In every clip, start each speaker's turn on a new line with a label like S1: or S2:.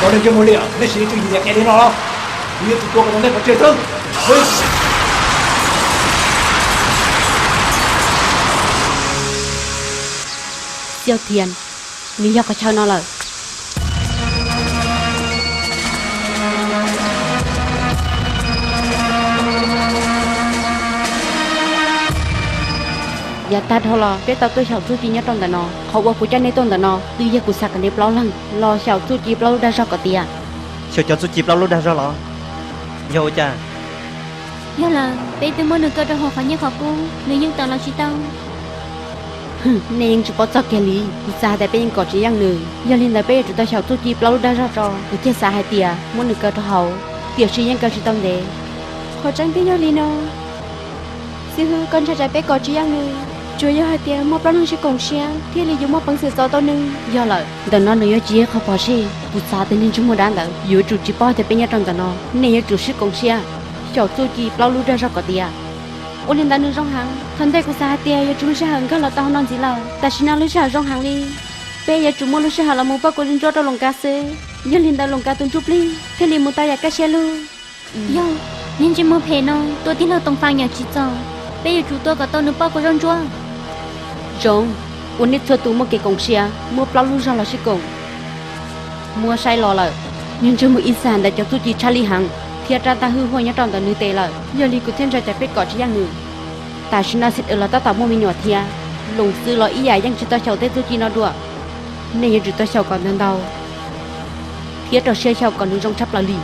S1: nó lên cái mối liệt nên chỉ chuyện gì cái đi nó bây giờ tụi tôi còn đang có chơi thương
S2: Diêu Thiên, lý do có cho nó lời. Giờ ta thôi là biết tao tôi chào chú chỉ nhớ trong tờ nó, họ qua phụ trách này trong tờ nó, từ giờ cụ sạc cái nếp lo lăng, lo chào chú chỉ bao đã ra có tiền.
S3: Chào cho chú chỉ bao lúc đã ra lọ. Yo cha.
S4: Yo là bé tôi muốn được cơ trong hồ phải nhớ khó cô, nếu như tao là chỉ tao.
S2: Nên chỉ có cho cái lý, xa tại bên có chỉ yang nữ, giờ lên tại bên chúng ta chào chú chỉ bao đã ra rồi, cứ chia xa hai tiền, muốn được cơ trong hậu, tiền chỉ yang cơ chỉ tông đấy.
S4: Khó tránh biết yo lý nó. Sư hư con trai bé có chỉ yang nữ. Chúa yêu hai tiếng một lần chỉ cùng xe, thiên lý dùng một bằng sự giàu to nữ.
S2: Do lời, đàn nó nói chia không bỏ xe, bút xa tên nên chúng một đàn đầu, yếu chủ chỉ bỏ thì bên nhà trong đàn nó, nên yếu chủ sức cùng xe, chào chú chỉ bao lúc ra có tiền. Ôn lên đàn nữ trong hàng, thân thể của xa tiền, yếu chủ lúc sẽ hàng các là tao non gì là, ta chỉ nào lúc sẽ trong hàng đi. Bây giờ chủ mua lúc sẽ hàng là một bác của linh cho lồng cá xe, yếu lên đàn lồng cá tuần chụp đi, thiên lý một tay là cá xe luôn.
S4: Yo, nên chỉ mua phê nó, tôi tin là tổng phang nhà chỉ cho. Bây giờ chủ tôi có tao nữ bác của rong chua.
S2: Rong, ôn nít cho tụi một cái công xe, mua bao lúc ra là sẽ cùng. Mua sai lò lợi, nhưng cho một ít sản đã cho tụi chị Charlie hàng, thiệt ra ta hư hoài nhớ trong tờ nữ tệ lợi, giờ li của thêm ra chạy biết có chỉ yang nữ. Ta xin nó xịt ở là ta tạo mua mình nhỏ thiệt, lùng sư lo ý dài yang chỉ ta chào tết tụi chị nó đùa, nên giờ ta chào còn đang đau. Thiệt rồi xe chào còn nữ trong chắp là lì.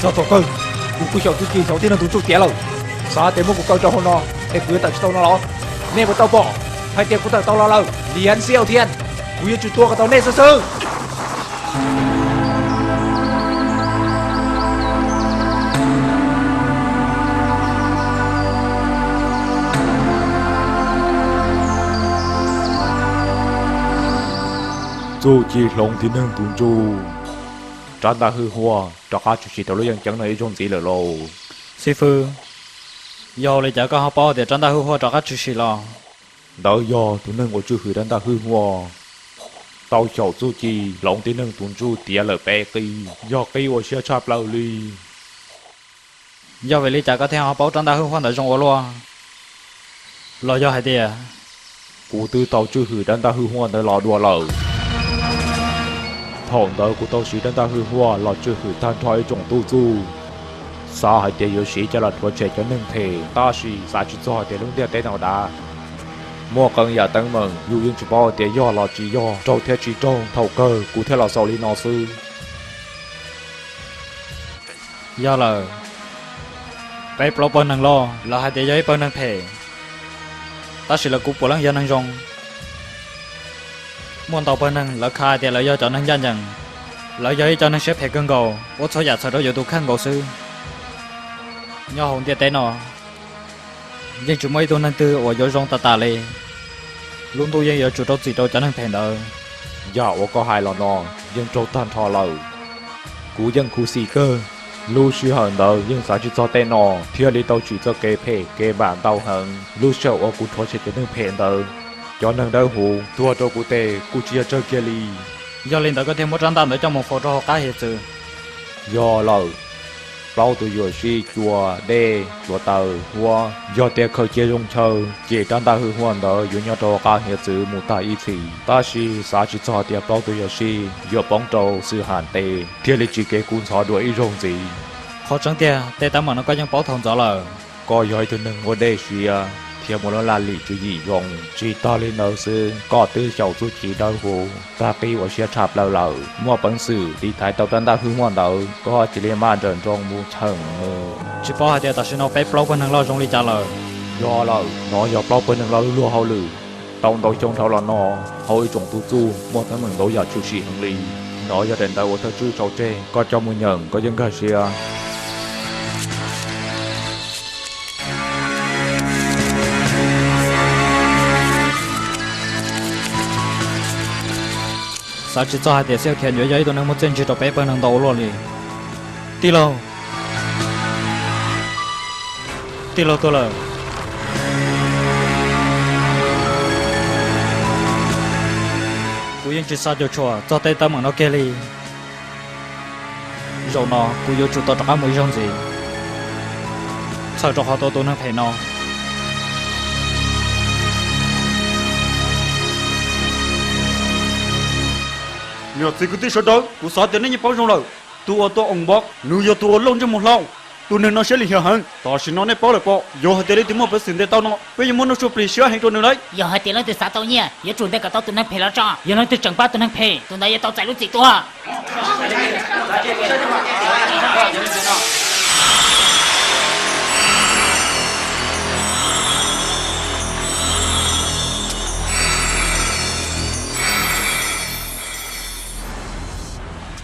S1: cho tôi cơกูชอบทุกทีชอบที่นั่นทุกเตี้ยเลยสาแต่เมื่อกูเกาเจ้าคนนอแต่กูตัดตัวนั่นหรอเนี่ยกูเต้าบ่ให้เตี้ยกูตัดตัวเราเลียนเสี้ยวเทียนกูยังจุดตัวกับตัวเนี่ยซื่อจูจีลงที่นั่งตุนจูจานตาฮือหัวจอกอาจุชิตเรายังจังในช่วงสีเหลือโล
S3: Sư phụ. Yo lại chả có học bao để tránh ta hư hoa cho các chú sĩ lo.
S1: đỡ do tụi nâng của chú hư đàn ta hư hoa tao chậu chú chi lòng tí nâng tụi chú tía lở bé kỳ do kỳ của xe chạp lâu li
S3: Do vậy lý chả có theo học bao tránh ta hư hoa để trong ô lo. Lo do hai tia.
S1: cụ tư tao chú hư đàn ta hư hoa để lò đùa lở thòng đỡ của tao sĩ đàn ta hư hoa lò chú hư than thoái trong tu chú sao hai tia yếu sĩ cho là thua trẻ cho nâng thể ta sĩ sao chỉ cho hai tia lưng tia tế nào đã mua cần nhà tăng mừng dù yên chỉ bao tia do lò chỉ do trâu theo chỉ trâu thầu cơ cụ theo là sau lý nó sư
S3: Do là bé pro bên năng lo là hai tia giấy bên năng thể. Ta sĩ là cục của lăng dân năng rong. Muốn tàu bên năng là khai tia là do cho năng dân rằng là giấy cho năng xếp hệ cân cầu ô số giả sở đó giờ tụ khăn cầu sư. Nhớ hồn tia tế nó nhưng chúng mấy tôi năng tư ở dưới rong ta lê luôn tôi giờ chủ đâu chỉ đâu cho năng thèn đâu
S1: dạ ô có hai lò nò nhưng trâu tan thò lầu cú dân cú xì cơ lưu sư hận đâu nhưng sao chỉ cho tên nò thiêu đi tàu chỉ cho kê phê kê bản tàu hận lưu sầu ô cú thua chỉ cho năng phèn đâu cho năng đâu hù thua trâu cú tê cú chia chơi kia li
S3: do lên tới có thêm một trăm tam ở trong một photo cá hiện sự
S1: do lầu bao tụi vừa si chùa đê chùa tàu hoa do tê khơi chia rong chơi chỉ trang ta hư hoan đó dù nhau trâu cá hiện sự một ta ý thì ta si sao chỉ cho tê bao tụi vừa si vừa bóng trâu sư hàn tê thiêu đi chỉ kê cuốn xóa đuổi rong gì
S3: khó trắng tia tê tắm mà nó có những bảo thòng rõ là
S1: có giỏi từ nâng ngôi đê xìa thiêu một nó là lì chú gì rong chỉ ta lên nấu sư có tư sầu chú chỉ đau hồ ta kêu ở xe chạp lâu lâu mua bánh sử đi thái tàu tan ta hư hoan đó có chỉ liên man trần trong mua chừng
S3: chỉ bảo hai tia ta sẽ nó bé pro bên năng lo trong lý trả lời
S1: do là nó do bao bên là lúa hậu lử tàu tàu trong thảo là nó hậu trồng tu tu mua cái mình đấu giờ chú sĩ hưng ly nó do đền tàu của thơ chữ cháu tre có trong mua nhận có dân ca xe
S3: sao chỉ cho hai tiền siêu thiện dưới tôi nâng một chân chỉ cho bé bên hàng đầu luôn đi tí lâu tôi là cú yên chỉ sao cho chùa cho tay tâm bằng nó kia đi rồi nó cú yêu chủ tao cho mấy trong gì sao cho họ tôi nâng phải nó
S5: nhờ thì cứ tí sợ đó cú sợ tiền nó như bao nhiêu rồi tu ở tu ông bác nu giờ tu ở lông trong một lâu tu nên nó sẽ liền hiểu hơn tao xin nó này bao lại bao giờ hai tiền đi tìm một bữa xin để tao nó bây giờ muốn nó chụp sửa hành trộn nữa đấy
S6: giờ hai tiền nó từ xã tao nhỉ giờ chuẩn đây cả tao tụi nó phê là cho giờ nó từ chẳng ba tụi nó phê tụi này giờ tao chạy lúc gì tua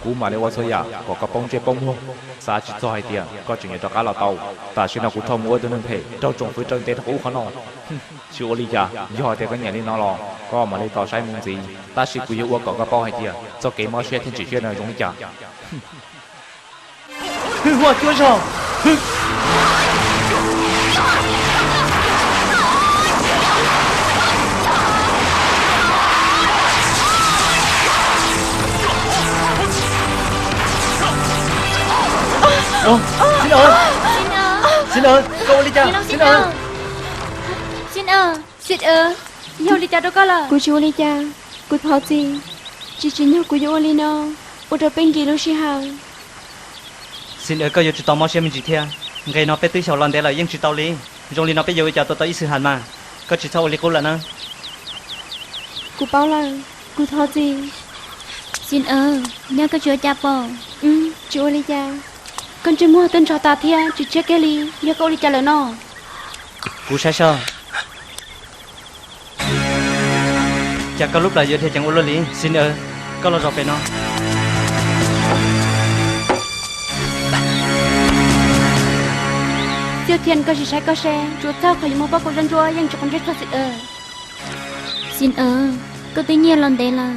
S1: cú mà nếu soi ya có cái bông chơi bông luôn sa chỉ cho hai tiền có chuyện cho cá là tàu ta xin nào cú thâu mua tôi nên phải trâu trồng với trâu tết cú khó nọ chịu oli ya giờ thì cái nhà đi nó lo có mà lấy tàu sai mông gì ta chỉ cú yêu có cái bao hai tiền cho cái máu xe thiên chỉ xe này giống chả
S5: hoa chúa sao
S4: Xin ơ, nhau đi cha đâu có là. Cô chú đi cha, cô thọ gì? Chỉ nhau cô yêu đi nó, ô tô bên gì đâu xí hàng.
S7: Xin ơ có yêu chú tao mua xe mình chỉ theo, ngày nó bé tới sau lần đấy là yên chú tao đi, rồi đi nó bé yêu cho tôi ít sự hàn mà, có chú tao đi cô là nó.
S4: Cô bảo là, cô thọ gì?
S8: Xin nhà có chúa cha bò.
S4: Chú đi cha.
S2: Con chưa mua tên cho ta thia chú chết cái ly giờ cô đi trả lời nó
S7: Cú sai sao? Chắc có lúc là giờ thì chẳng có lý, xin có lo dọc về nó.
S2: siêu thiên có gì sai có xe chú sao phải mua bao con dân chúa nhưng cho con chết thật
S8: Xin có tự nhiên lần đấy là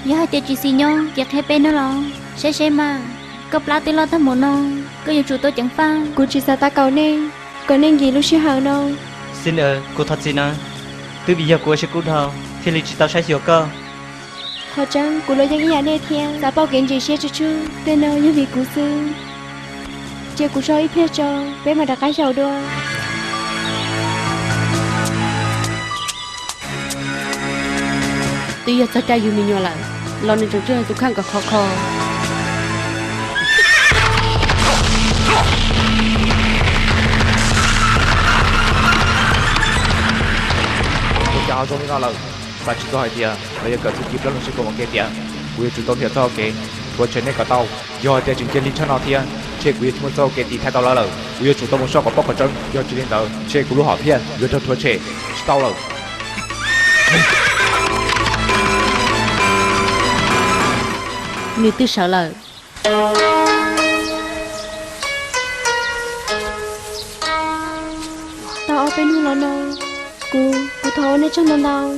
S8: giờ hai tiền chỉ xin nhau giặc hai bên nữa lo xe mà có plá tiền lo thăm một nó có yêu chủ tôi chẳng pha
S4: Cô chỉ sao ta cầu nên gì lúc xí hàng đâu.
S7: Xin cô thật xin từ bây giờ cô sẽ cút hào thì lý chỉ tao sai sửa cơ.
S4: Họ chăng cô lo những nhà này theo đã bao kiện gì xe chú tên nào như vì cô sư chưa cô cho ít phê cho bé mà đặt cái giàu đua.
S2: tuy giờ ta yêu mình nhiều lại lo nên trong chơi tụi khang cả khó
S1: chào cho nó là ta chỉ có hai tiền bây giờ cần sự kịp lắm sẽ có một cái tiền quý chúng tôi thiệt cho cái tôi chơi này cả tàu giờ thì chúng chơi linh cho nó tiền chơi quý chúng tôi cái tỷ thay tàu là quý chúng tôi muốn so có bóc cái chân giờ chỉ đến tàu chơi quý họ tiền giờ tôi thua chơi tàu là
S2: như tư sợ lời
S4: Tao ở bên hông nó cô thấu nên trong đau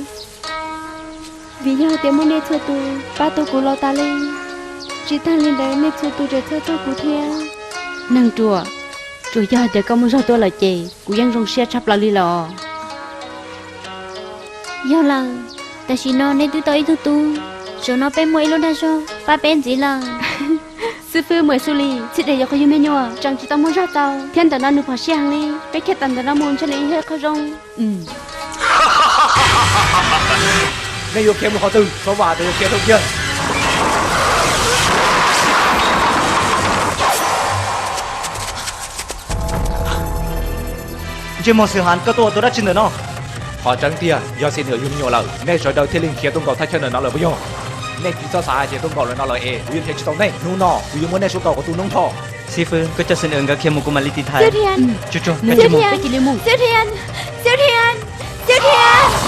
S4: vì giờ tiếng muốn nên thưa tu ba tu cô lo ta lên chỉ ta lên đấy nên thưa tu rồi thưa cho cô theo
S2: nâng chùa rồi giờ để con muốn cho tôi là chị cô dân rong xe sắp là đi lò
S8: giờ là ta chỉ nó nên tôi tới tu rồi nó bên mũi luôn đã cho ba bên gì là
S2: sư phụ mới xử lý chỉ để cho có yêu nhau chẳng chỉ tao muốn ra tao thiên tao nó nụ phá xe hàng đi bé kia tao nó muốn cho lấy hết khó rong
S1: này yêu kiếm một họ từ số bà từ yêu kiếm đâu kia
S7: Chỉ một sự hàn cơ tôi đã chín được nó.
S1: họ chẳng tiền do xin hiểu nhiều lần này rồi đầu thiên linh kia tung cầu thay chân nó là bao nhiêu này chỉ cho sai thì tung cầu là nó là nguyên thế chỉ tao này nu nọ vì muốn này số cầu của tu nông thọ
S7: Sư phụ có cho xin cái kia một cô mà lý thái.
S4: Siêu Thiên
S7: Chú
S4: Siêu
S7: cái
S4: Thiên
S2: cái chị lấy mùng
S4: Siêu Thiên Siêu Thiên Siêu Thiên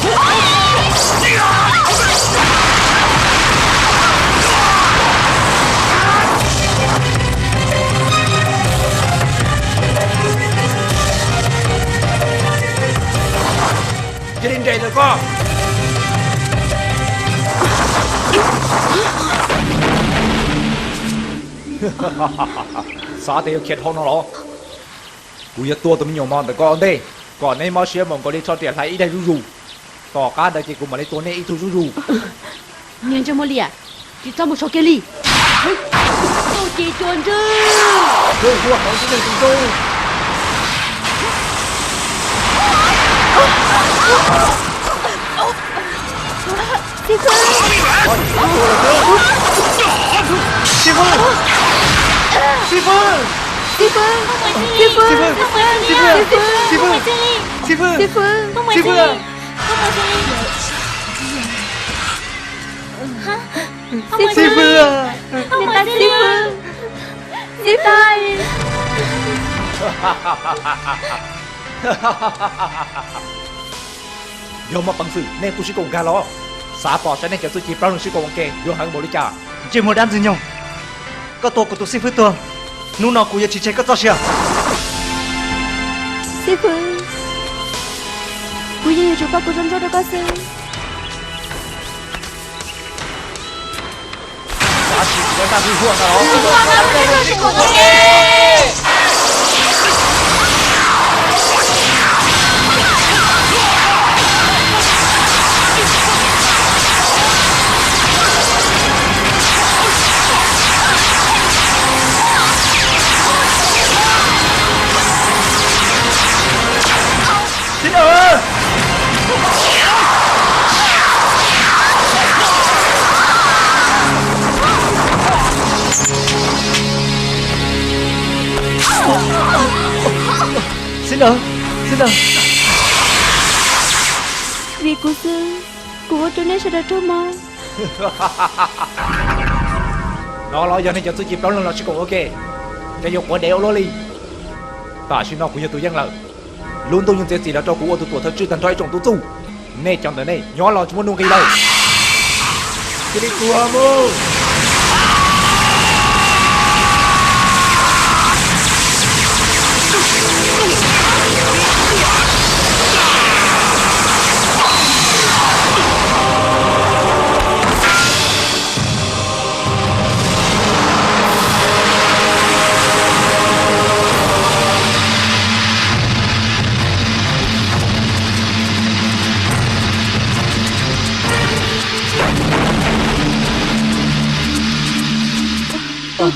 S1: thiên linh đây rồi con Sao thì kiệt hôn nó cú giờ tua tụi mình nhiều mònแต่ก่อนđâyก่อนในมาเชียร์มันก็ได้ชอบเตียไทยได้รู้ต่อการได้จีกูมาในตัวนี้อีทูรู้
S2: nhưng cho mua lìa chỉ cho một số kia lì tôi chỉ chuồn chứ
S1: เรื่องพวกเขาจะเป็นจริง
S4: Sư phụ.
S7: Sư phụ. Sư phụ.
S4: Sư phụ. Sư phụ.
S7: Sư phụ. Sư phụ. Sư phụ.
S4: Sư phụ.
S7: Sư phụ. Sư phụ.
S4: Người ta sư phụ. Sư tay.
S1: ยอมมาปังสื่อเน่กูชิโกงกาล้อสาปอฉันเน่จะสุจีปลาหนึ่งชิโกงเกยอหังบริจา
S7: Chỉ một đám gì nhau. Có tổ của tụi sư phụ tôi. Nụ nào cũng chỉ chạy có to xìa.
S4: Sư phụ. Cô yêu chú ba cô rong rong đó có sư.
S1: สาชีพตาที่หัวกาล้อ
S7: Xin ơi. Xin ơi. Xin ơi.
S4: Vì cô sư. Cô ở chỗ này sẽ đã trông mò.
S1: รออย่าให้จะสุจีปลาหนึ่งเราชิโกงเกยจะยกหัวเดียวล้อลีตาชินอกูยังตัวยังเลยลุ้นตัวยังเสียสีแล้วเจ้ากูเอาตัวเธอชื่อตันทอยจงตัวจู่เน่จังแต่เน่ย้อนเราชวนนุ่งกี่เลยจะได้ตัวมึง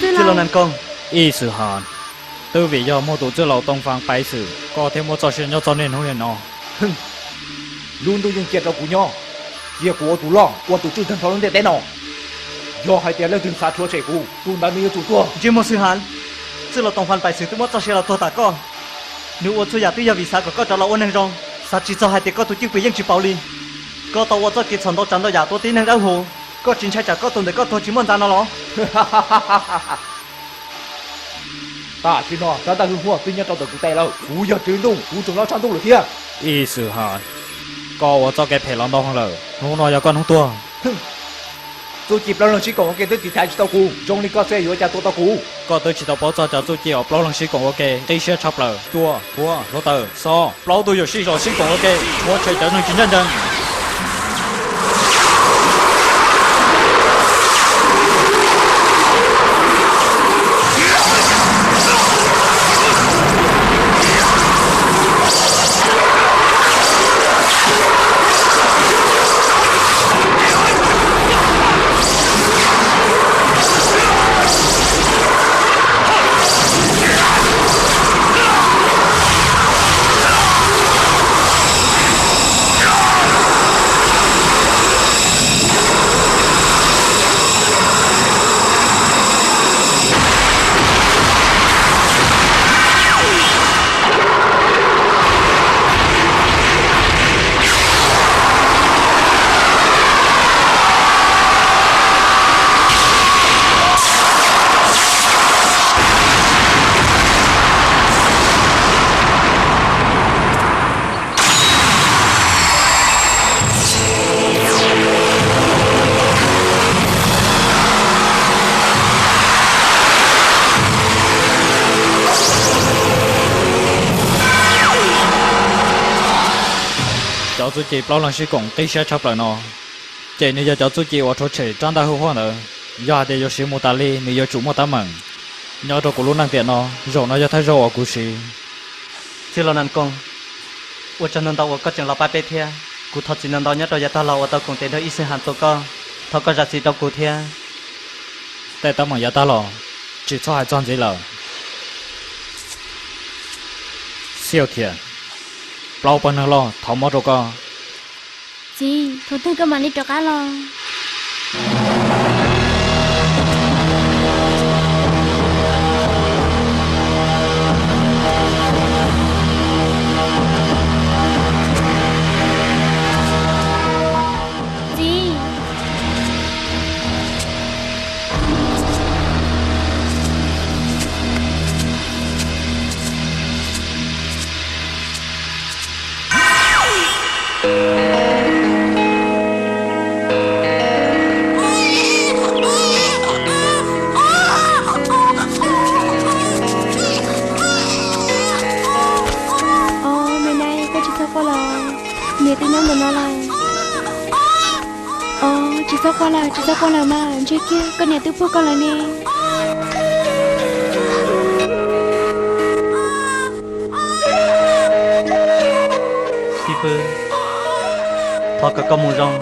S7: Chứ lần ăn con.
S3: ý sự hàn tư vị do một tổ chức lầu tông phang bái sử có thêm một trò chuyện cho nên không hiện nó
S1: ลุ้นตัวยังเกียดเรากูย่อเกียกูเอาตัวล่องกูเอาตัวชื่อตันทอยเด็ดแน่นอนย่อให้เตียเลิกถึงสาทัวเฉยกูตูนบานมีตัวตัว
S7: Chỉ một sư hán. Chứ là tổng phan bài sử tôi mất cho xe là tôi tạ con. Nếu ở chỗ nhà tôi giờ vì sao có cho là ôn năng rong. Sao chỉ cho hai tiếng có tổ chức bị dân chỉ bảo li. Có tàu ở chỗ kia chọn đâu chọn đâu nhà tôi tin năng đau hồ. Có chính trai chả có tuần để có tôi chỉ muốn ra nó lo.
S1: ตาชินอตาตาหึงหัวปิ้งยันตัวกูแต่แล้วกูอยากจืนตุ้งกูจงเราชันตุ้งหรือเที่ย
S3: ý sự hàn có我做嘅皮囊當了我內有con không tua
S1: ตัวจีบเราหนึ่งชิโกงเกยตัวจีบไทยชิโตกูจงนี่ก็เสียอยู่จากตัวตะกู
S3: có tôi chỉ đọc bảo cho tôi chỉ ở bao lần sĩ cùng ok đây sẽ chọc lờ tua tua lỗ tờ so bao tôi有sĩ rồi sĩ cùng ok我chạy trở nên chính nhân dân 找自己老人是讲对些差不了喏，这你要找自己我出去长大后话呢，要得有什么道理，你要琢磨他们。nhớ cho cô luôn năng tiện nó rồi nó cho thấy rồi của chị
S7: chỉ là nàng con tôi cho nên tao có chừng là ba bé thia cụ thật chỉ nên tao nhớ rồi tao là tao cùng tiền đó ít sinh hạn tôi có thao có giá trị trong cụ thia
S3: tại tao mà giờ ta lo chỉ cho hai chọn gì là siêu thiệt bao bên nó lo tháo mất rồi con
S8: chị thôi tôi cơ mà đi cho cá lo chị
S4: mày này có chỉ sao qua là mẹ tin nhắn của nó là chỉ sao qua là mà chơi kia con nhà tôi phụ con là nè
S7: si phư thao có con mùng rong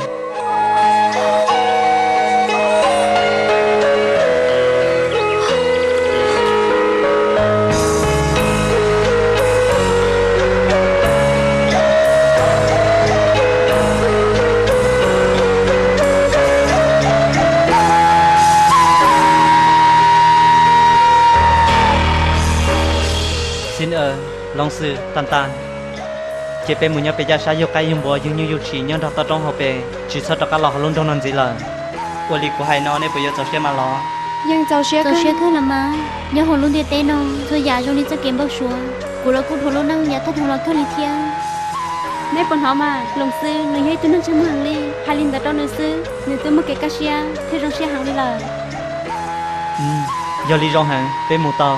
S7: xin long sư tan tan chế bé muốn nhớ bé gia sa yêu cái dùng bùa dùng như chỉ nhớ đọc tao trong học bé chỉ sợ tao cá lò luôn trongนั้นgì là ô lì của hai nó này bây giờ cháu sẽ mà lo
S4: ยังเจ้าเชีย
S8: tôi
S4: ขึ้น
S8: sẽ khơi làm mà nhớ hồ luôn đi tên nó thôi già trong đi chơi kiếm bao xua cụ là cụ hồ luôn năng nhà thắt hồ là khơi đi theo
S2: ในปนหอมาลงซื้อหนึ่งให้ตัวนึงชั่วโมงเลยฮาลินแต่ต้องนึงซื้อหนึ่งตัวมาเกะกะเชียที่เราเชียหางเลยล่ะ
S7: giờ lì rong hàng bé mù tao